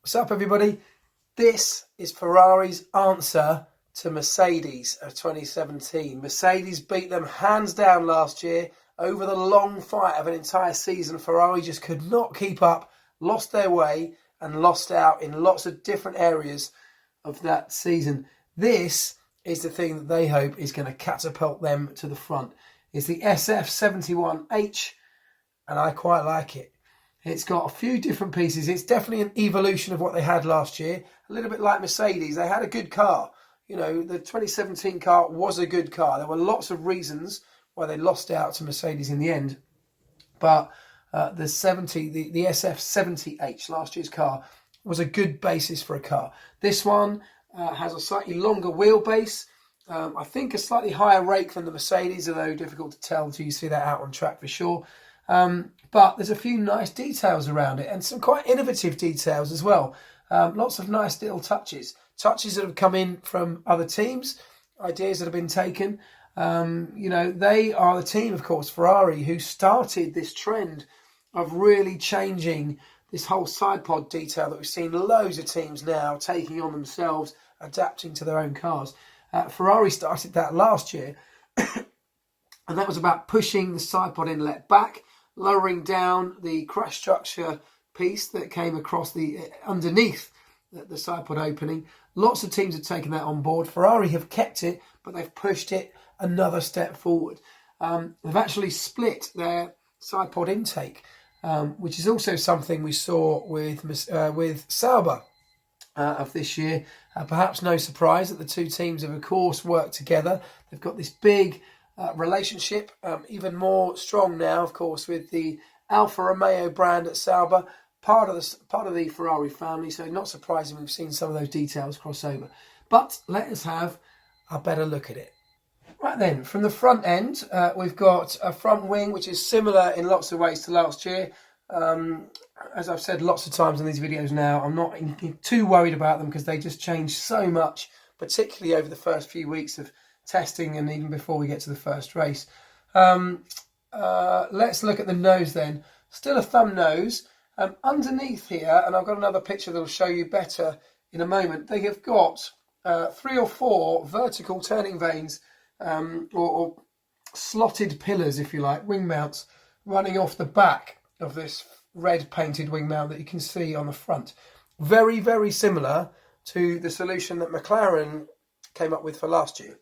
What's up, everybody? This is Ferrari's answer to Mercedes of 2017. Mercedes beat them hands down last year over the long fight of an entire season. Ferrari just could not keep up, lost their way, and lost out in lots of different areas of that season. This is the thing that they hope is going to catapult them to the front. It's the SF71H, and I quite like it. It's got a few different pieces. It's definitely an evolution of what they had last year. A little bit like Mercedes. They had a good car. You know, the 2017 car was a good car. There were lots of reasons why they lost out to Mercedes in the end. But the SF70H, last year's car, was a good basis for a car. This one has a slightly longer wheelbase. I think a slightly higher rake than the Mercedes, although difficult to tell until you see that out on track for sure. But there's a few nice details around it and some quite innovative details as well. Lots of nice little touches that have come in from other teams, ideas that have been taken. You know, they are the team, of course, Ferrari, who started this trend of really changing this whole side pod detail that we've seen loads of teams now taking on themselves, adapting to their own cars. Ferrari started that last year, and that was about pushing the side pod inlet back, lowering down the crash structure piece that came across the underneath the side pod opening. Lots of teams have taken that on board. Ferrari have kept it, but they've pushed it another step forward. They've actually split their side pod intake, which is also something we saw with Sauber of this year. Perhaps no surprise that the two teams have, of course, worked together. They've got this big relationship, even more strong now, of course, with the Alfa Romeo brand at Sauber, part of the Ferrari family. So not surprising we've seen some of those details cross over. But let us have a better look at it. Right then, from the front end, we've got a front wing which is similar in lots of ways to last year. As I've said lots of times in these videos now, I'm not too worried about them because they just change so much, particularly over the first few weeks of testing and even before we get to the first race. Let's look at the nose then. Still a thumb nose. Underneath here, and I've got another picture that will show you better in a moment, they have got 3 or 4 vertical turning vanes, or slotted pillars, if you like, wing mounts, running off the back of this red painted wing mount that you can see on the front. Very, very similar to the solution that McLaren came up with for last year.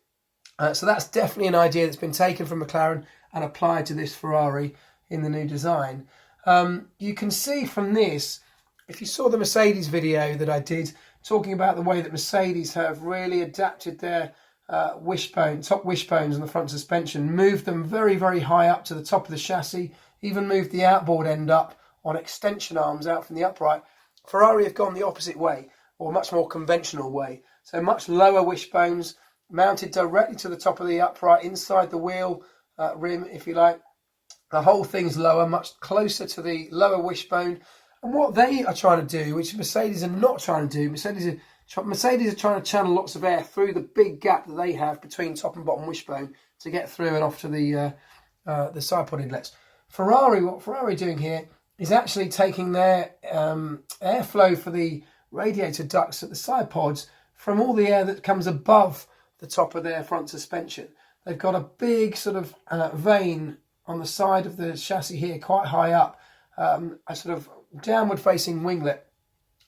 So that's definitely an idea that's been taken from McLaren and applied to this Ferrari in the new design. You can see from this, if you saw the Mercedes video that I did, talking about the way that Mercedes have really adapted their top wishbones on the front suspension, moved them very, very high up to the top of the chassis, even moved the outboard end up on extension arms out from the upright. Ferrari have gone the opposite way, or much more conventional way. So much lower wishbones, mounted directly to the top of the upright, inside the wheel rim, if you like. The whole thing's lower, much closer to the lower wishbone. And what they are trying to do, which Mercedes are not trying to do, Mercedes are trying to channel lots of air through the big gap that they have between top and bottom wishbone to get through and off to the side pod inlets. What Ferrari are doing here is actually taking their airflow for the radiator ducts at the side pods from all the air that comes above the top of their front suspension. They've got a big sort of vane on the side of the chassis here, quite high up, a sort of downward facing winglet,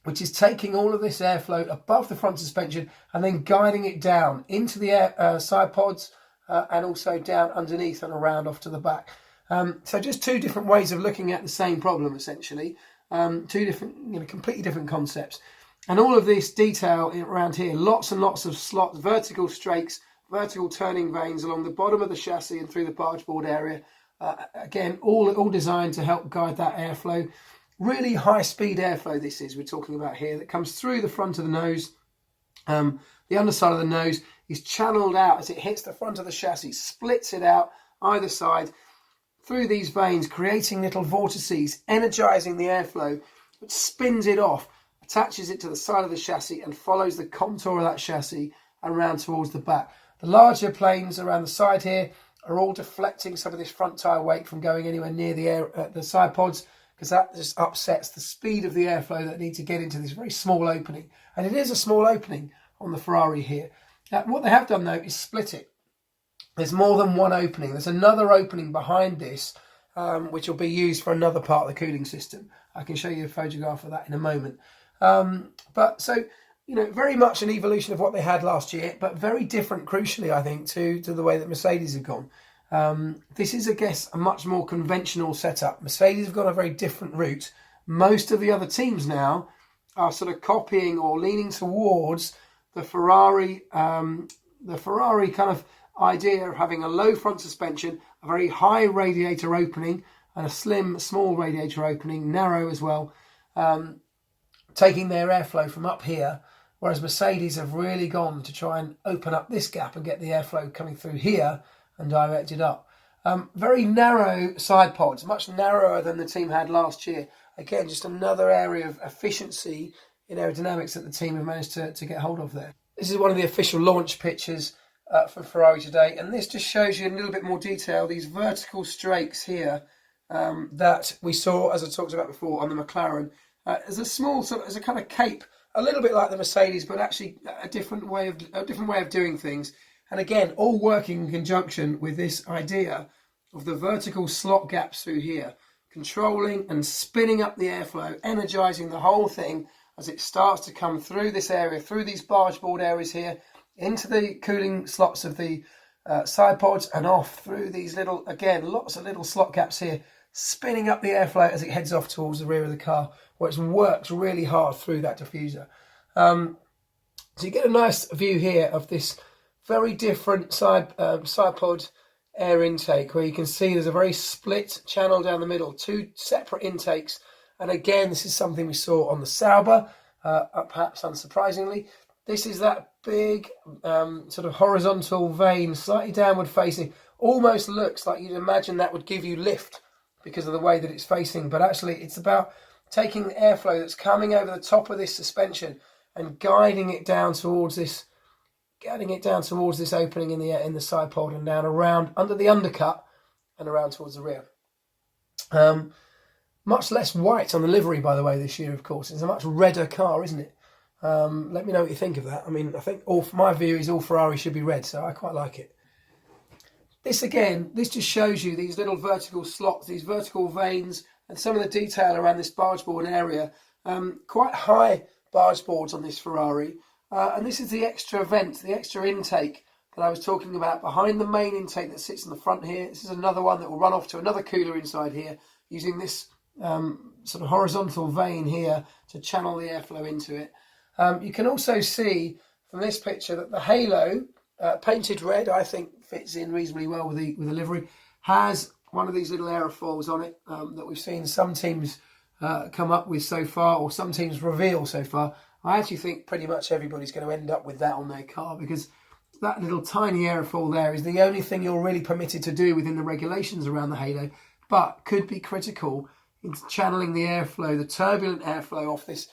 which is taking all of this airflow above the front suspension and then guiding it down into the side pods and also down underneath and around off to the back. So just two different ways of looking at the same problem, essentially. Two different, completely different concepts. And all of this detail around here, lots and lots of slots, vertical strakes, vertical turning vanes along the bottom of the chassis and through the bargeboard area. Again, all designed to help guide that airflow. Really high-speed airflow this is we're talking about here, that comes through the front of the nose. The underside of the nose is channeled out as it hits the front of the chassis, splits it out either side through these vanes, creating little vortices, energizing the airflow, which spins it off, attaches it to the side of the chassis and follows the contour of that chassis around towards the back. The larger planes around the side here are all deflecting some of this front tyre weight from going anywhere near the side pods, because that just upsets the speed of the airflow that needs to get into this very small opening. And it is a small opening on the Ferrari here. Now, what they have done though is split it. There's more than one opening. There's another opening behind this, which will be used for another part of the cooling system. I can show you a photograph of that in a moment. But so, you know, very much an evolution of what they had last year, but very different, crucially, I think, to the way that Mercedes have gone. This is, I guess, a much more conventional setup. Mercedes have gone a very different route. Most of the other teams now are sort of copying or leaning towards the Ferrari kind of idea of having a low front suspension, a very high radiator opening, and a slim, small radiator opening, narrow as well, taking their airflow from up here, whereas Mercedes have really gone to try and open up this gap and get the airflow coming through here and direct it up. Very narrow side pods, much narrower than the team had last year. Again, just another area of efficiency in aerodynamics that the team have managed to get hold of there. This is one of the official launch pictures for Ferrari today, and this just shows you in a little bit more detail these vertical strakes here that we saw, as I talked about before, on the McLaren. As a small sort of, as a kind of cape, a little bit like the Mercedes, but actually a different way of doing things. And again, all working in conjunction with this idea of the vertical slot gaps through here, controlling and spinning up the airflow, energizing the whole thing as it starts to come through this area, through these bargeboard areas here, into the cooling slots of the side pods and off through these little, again, lots of little slot gaps here, spinning up the airflow as it heads off towards the rear of the car, where it works really hard through that diffuser. So you get a nice view here of this very different side pod air intake, where you can see there's a very split channel down the middle, two separate intakes. And again, this is something we saw on the Sauber, perhaps unsurprisingly. This is that big sort of horizontal vein, slightly downward facing. Almost looks like you'd imagine that would give you lift because of the way that it's facing. But actually, it's about taking the airflow that's coming over the top of this suspension and guiding it down towards this opening in the side pod and down around under the undercut and around towards the rear. Much less white on the livery, by the way, this year, of course. It's a much redder car, isn't it? Let me know what you think of that. I mean, I think my view is all Ferrari should be red, so I quite like it. This just shows you these little vertical slots, these vertical veins, and some of the detail around this bargeboard area. Quite high bargeboards on this Ferrari. And this is the extra vent, the extra intake that I was talking about behind the main intake that sits in the front here. This is another one that will run off to another cooler inside here, using this sort of horizontal vein here to channel the airflow into it. You can also see from this picture that the halo, painted red, I think fits in reasonably well with the livery, has one of these little aerofoils on it that we've seen some teams come up with so far, or some teams reveal so far. I actually think pretty much everybody's going to end up with that on their car, because that little tiny aerofoil there is the only thing you're really permitted to do within the regulations around the halo, but could be critical in channeling the airflow, the turbulent airflow off this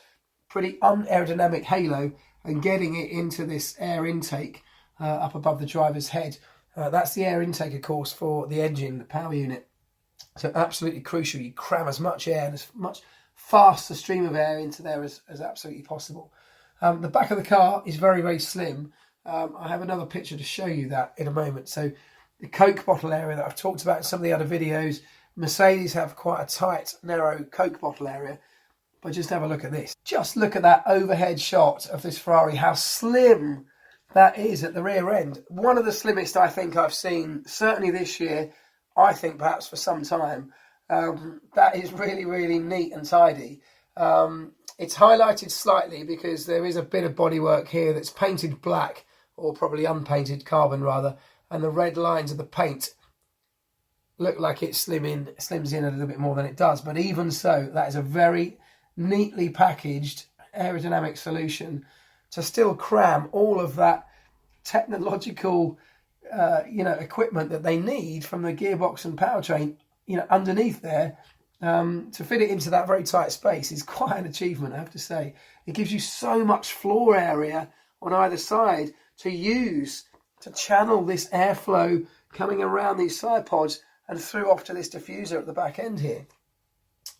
pretty unaerodynamic halo and getting it into this air intake up above the driver's head. That's the air intake, of course, for the engine, the power unit. So absolutely crucial. You cram as much air and as much faster stream of air into there as absolutely possible. The back of the car is very, very slim. I have another picture to show you that in a moment. So the Coke bottle area that I've talked about in some of the other videos, Mercedes have quite a tight, narrow Coke bottle area. But just have a look at this. Just look at that overhead shot of this Ferrari, how slim that is at the rear end. One of the slimmest I think I've seen, certainly this year, I think perhaps for some time. That is really, really neat and tidy. It's highlighted slightly because there is a bit of bodywork here that's painted black, or probably unpainted carbon rather, and the red lines of the paint look like it slims in a little bit more than it does. But even so, that is a very neatly packaged aerodynamic solution to still cram all of that technological equipment that they need from the gearbox and powertrain underneath there, to fit it into that very tight space is quite an achievement, I have to say. It gives you so much floor area on either side to use to channel this airflow coming around these side pods and through off to this diffuser at the back end here.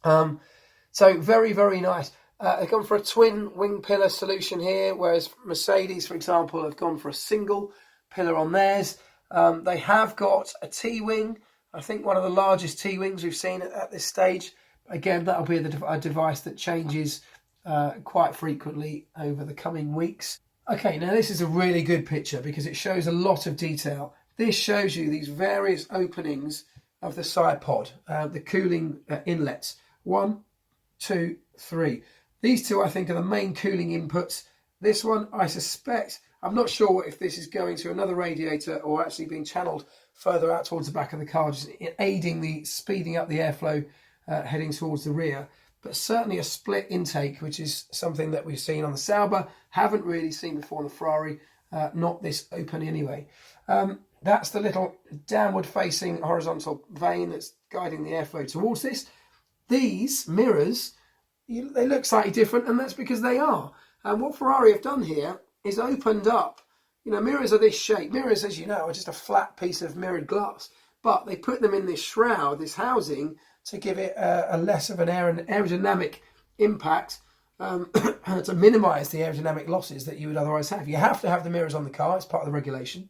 So very, very nice. They've gone for a twin wing pillar solution here, whereas Mercedes, for example, have gone for a single pillar on theirs. They have got a T-wing, I think one of the largest T-wings we've seen at this stage. Again, that'll be a device that changes quite frequently over the coming weeks. Okay, now this is a really good picture because it shows a lot of detail. This shows you these various openings of the side pod, the cooling inlets. 1, 2, 3. These two, I think, are the main cooling inputs. This one, I suspect, I'm not sure if this is going to another radiator or actually being channeled further out towards the back of the car, just aiding the speeding up the airflow heading towards the rear. But certainly a split intake, which is something that we've seen on the Sauber, haven't really seen before on the Ferrari, not this open anyway. That's the little downward facing horizontal vane that's guiding the airflow towards this. These mirrors, they look slightly different, and that's because they are. And what Ferrari have done here is opened up, mirrors are this shape. Mirrors, as you know, are just a flat piece of mirrored glass, but they put them in this shroud, this housing, to give it a less of an aerodynamic impact, to minimise the aerodynamic losses that you would otherwise have. You have to have the mirrors on the car, it's part of the regulation.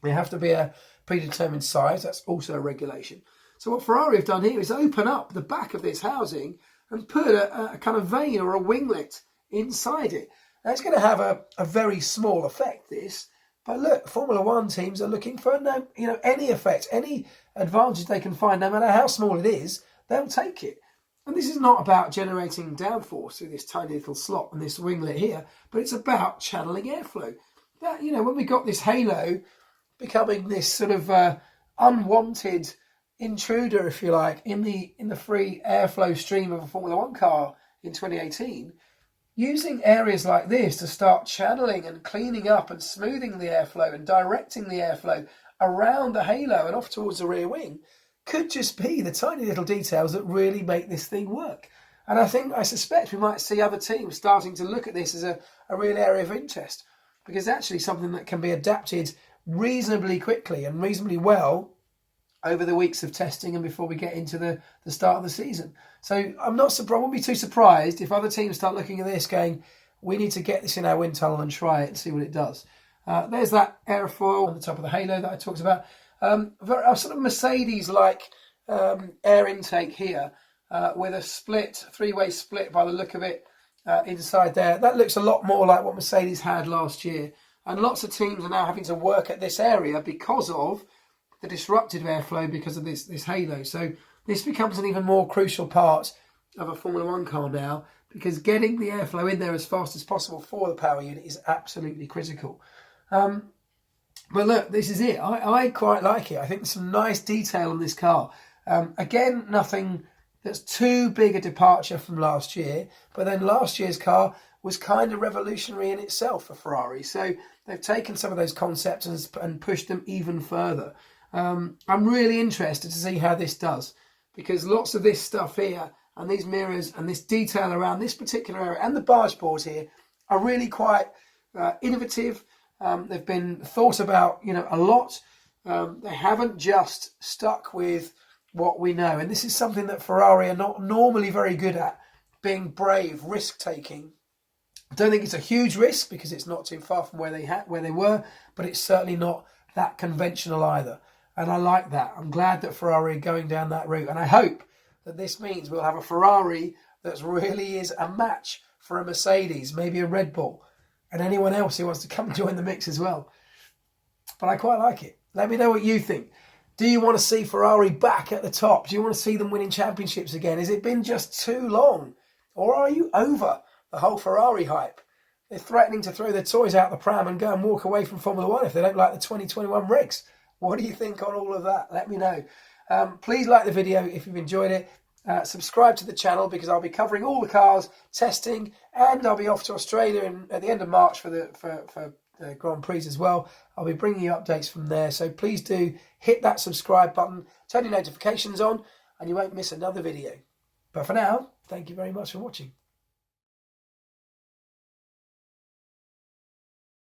They have to be a predetermined size, that's also a regulation. So what Ferrari have done here is open up the back of this housing and put a kind of vane or a winglet inside it. Now, it's going to have a very small effect, this. But look, Formula One teams are looking for any effect, any advantage they can find, no matter how small it is, they'll take it. And this is not about generating downforce through this tiny little slot and this winglet here, but it's about channeling airflow. That, when we got this halo becoming this sort of unwanted intruder, if you like, in the free airflow stream of a Formula One car in 2018, using areas like this to start channeling and cleaning up and smoothing the airflow and directing the airflow around the halo and off towards the rear wing could just be the tiny little details that really make this thing work. And I suspect we might see other teams starting to look at this as a real area of interest, because it's actually something that can be adapted reasonably quickly and reasonably well over the weeks of testing and before we get into the start of the season. So I wouldn't be too surprised if other teams start looking at this going, we need to get this in our wind tunnel and try it and see what it does. There's that airfoil on the top of the halo that I talked about. A sort of Mercedes-like air intake here with a three-way split by the look of it inside there. That looks a lot more like what Mercedes had last year. And lots of teams are now having to work at this area because of the disrupted airflow because of this halo. So this becomes an even more crucial part of a Formula One car now, because getting the airflow in there as fast as possible for the power unit is absolutely critical. But look, this is it. I quite like it. I think there's some nice detail on this car. Again, nothing that's too big a departure from last year, but then last year's car was kind of revolutionary in itself for Ferrari. So they've taken some of those concepts and pushed them even further. I'm really interested to see how this does, because lots of this stuff here and these mirrors and this detail around this particular area and the Bargeboard here are really quite innovative. They've been thought about, a lot. They haven't just stuck with what we know. And this is something that Ferrari are not normally very good at, being brave, risk-taking. I don't think it's a huge risk because it's not too far from where they were, but it's certainly not that conventional either. And I like that. I'm glad that Ferrari are going down that route. And I hope that this means we'll have a Ferrari that really is a match for a Mercedes, maybe a Red Bull, and anyone else who wants to come and join the mix as well. But I quite like it. Let me know what you think. Do you want to see Ferrari back at the top? Do you want to see them winning championships again? Has it been just too long? Or are you over the whole Ferrari hype? They're threatening to throw their toys out the pram and go and walk away from Formula One if they don't like the 2021 regs. What do you think on all of that? Let me know. Please like the video if you've enjoyed it. Subscribe to the channel because I'll be covering all the cars, testing, and I'll be off to Australia at the end of March for the Grand Prix as well. I'll be bringing you updates from there. So please do hit that subscribe button, turn your notifications on, and you won't miss another video. But for now, thank you very much for watching.